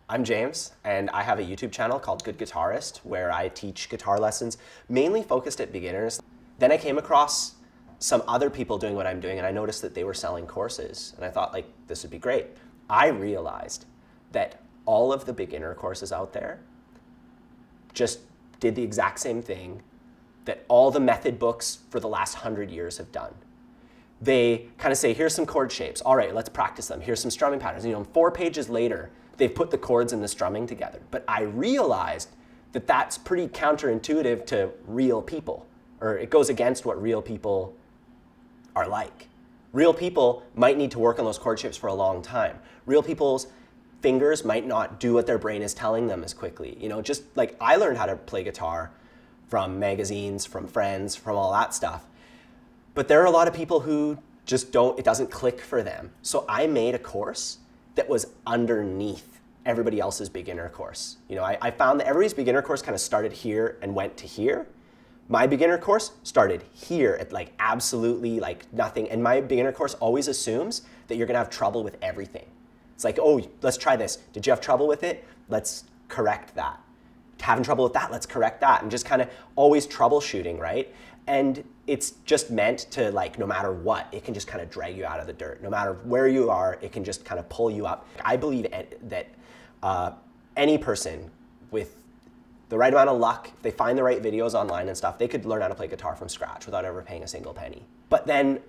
I'm James, and I have a YouTube channel called GoodGuitarist where I teach guitar lessons, mainly focused at beginners. Then I came across some other people doing what I'm doing, and I noticed that they were selling courses, and I thought, like, this would be great. I realized that all of the beginner courses out there just did the exact same thing that all the method books for the last 100 years have done. They kind of say, here's some chord shapes. All right, let's practice them. Here's some strumming patterns. 4 pages later, they've put the chords and the strumming together. But I realized that that's pretty counterintuitive to real people, or it goes against what real people are like. Real people might need to work on those chord shapes for a long time. Real people's fingers might not do what their brain is telling them as quickly. Just like I learned how to play guitar from magazines, from friends, from all that stuff. But there are a lot of people who just don't, it doesn't click for them. So I made a course that was underneath everybody else's beginner course. I found that everybody's beginner course kind of started here and went to here. My beginner course started here at like absolutely like nothing. And my beginner course always assumes that you're gonna have trouble with everything. It's like, oh, let's try this. Did you have trouble with it? Let's correct that. Having trouble with that, let's correct that. And just kind of always troubleshooting, right? And it's just meant to, like, no matter what, it can just kind of drag you out of the dirt. No matter where you are, it can just kind of pull you up. I believe that any person with the right amount of luck, if they find the right videos online and stuff, they could learn how to play guitar from scratch without ever paying a single penny. But then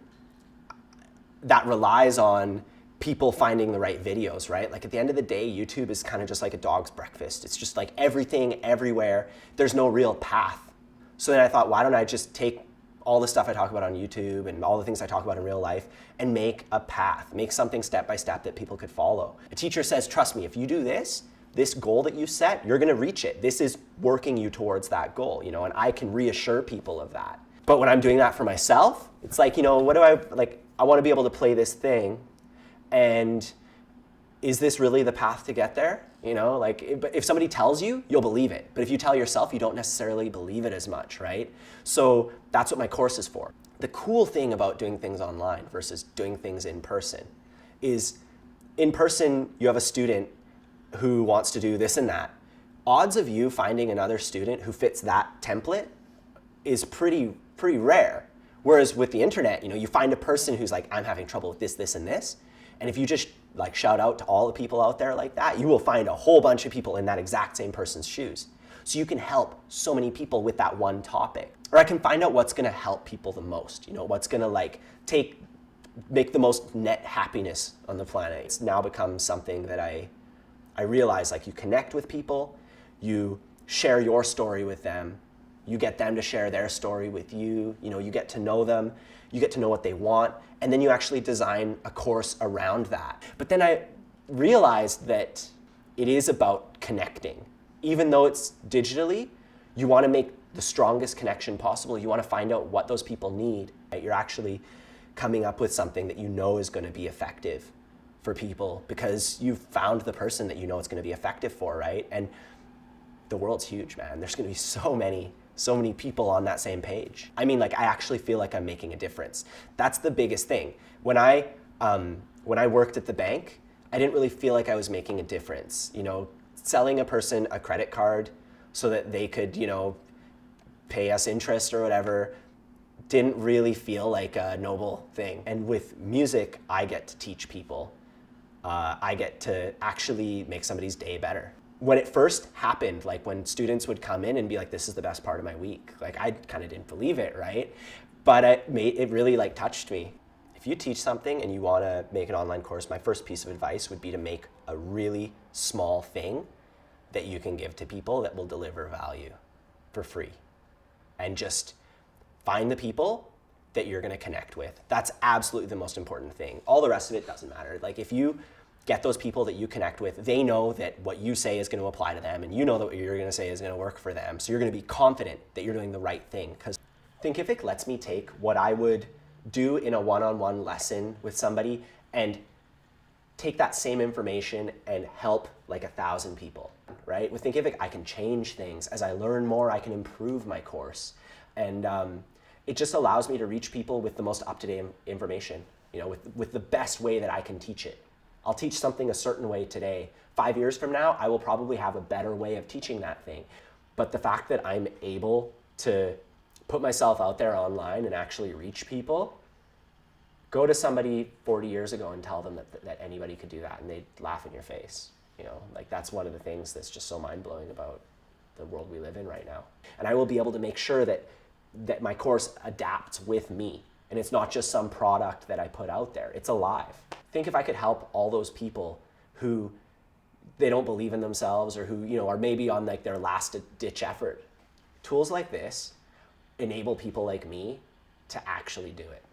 that relies on people finding the right videos, right? Like at the end of the day, YouTube is kind of just like a dog's breakfast. It's just like everything, everywhere. There's no real path. So then I thought, why don't I just take all the stuff I talk about on YouTube and all the things I talk about in real life and make a path, make something step by step that people could follow. A teacher says, trust me, if you do this goal that you set, you're gonna reach it. This is working you towards that goal, and I can reassure people of that. But when I'm doing that for myself, it's like, what do I wanna be able to play this thing, and is this really the path to get there? If somebody tells you, you'll believe it. But if you tell yourself, you don't necessarily believe it as much, right? So that's what my course is for. The cool thing about doing things online versus doing things in person is in person, you have a student who wants to do this and that. Odds of you finding another student who fits that template is pretty rare. Whereas with the internet, you find a person who's like, I'm having trouble with this, and this. And if you just like shout out to all the people out there like that, you will find a whole bunch of people in that exact same person's shoes. So you can help so many people with that one topic. Or I can find out what's gonna help people the most, what's gonna make the most net happiness on the planet. It's now become something that I realize, like, you connect with people, you share your story with them, you get them to share their story with you, you get to know them, you get to know what they want, and then you actually design a course around that. But then I realized that it is about connecting. Even though it's digitally, you want to make the strongest connection possible. You want to find out what those people need. You're actually coming up with something that is going to be effective for people because you've found the person that it's going to be effective for, right? And the world's huge, man. There's going to be so many people on that same page. I actually feel like I'm making a difference. That's the biggest thing. When I worked at the bank, I didn't really feel like I was making a difference. Selling a person a credit card so that they could, pay us interest or whatever, didn't really feel like a noble thing. And with music, I get to teach people. I get to actually make somebody's day better. When it first happened, like when students would come in and be like, this is the best part of my week, like I kind of didn't believe it, right? But it really touched me. If you teach something and you want to make an online course, my first piece of advice would be to make a really small thing that you can give to people that will deliver value for free. And just find the people that you're going to connect with. That's absolutely the most important thing. All the rest of it doesn't matter. Like if you get those people that you connect with, they know that what you say is going to apply to them, and you know that what you're going to say is going to work for them. So you're going to be confident that you're doing the right thing. Because Thinkific lets me take what I would do in a one-on-one lesson with somebody and take that same information and help like 1,000 people, right? With Thinkific, I can change things. As I learn more, I can improve my course. And it just allows me to reach people with the most up-to-date information, with the best way that I can teach it. I'll teach something a certain way today. 5 years from now, I will probably have a better way of teaching that thing. But the fact that I'm able to put myself out there online and actually reach people, go to somebody 40 years ago and tell them that anybody could do that, and they'd laugh in your face. Like that's one of the things that's just so mind-blowing about the world we live in right now. And I will be able to make sure that my course adapts with me. And it's not just some product that I put out there. It's alive. Think if I could help all those people who they don't believe in themselves, or who are maybe on like their last ditch effort. Tools like this enable people like me to actually do it.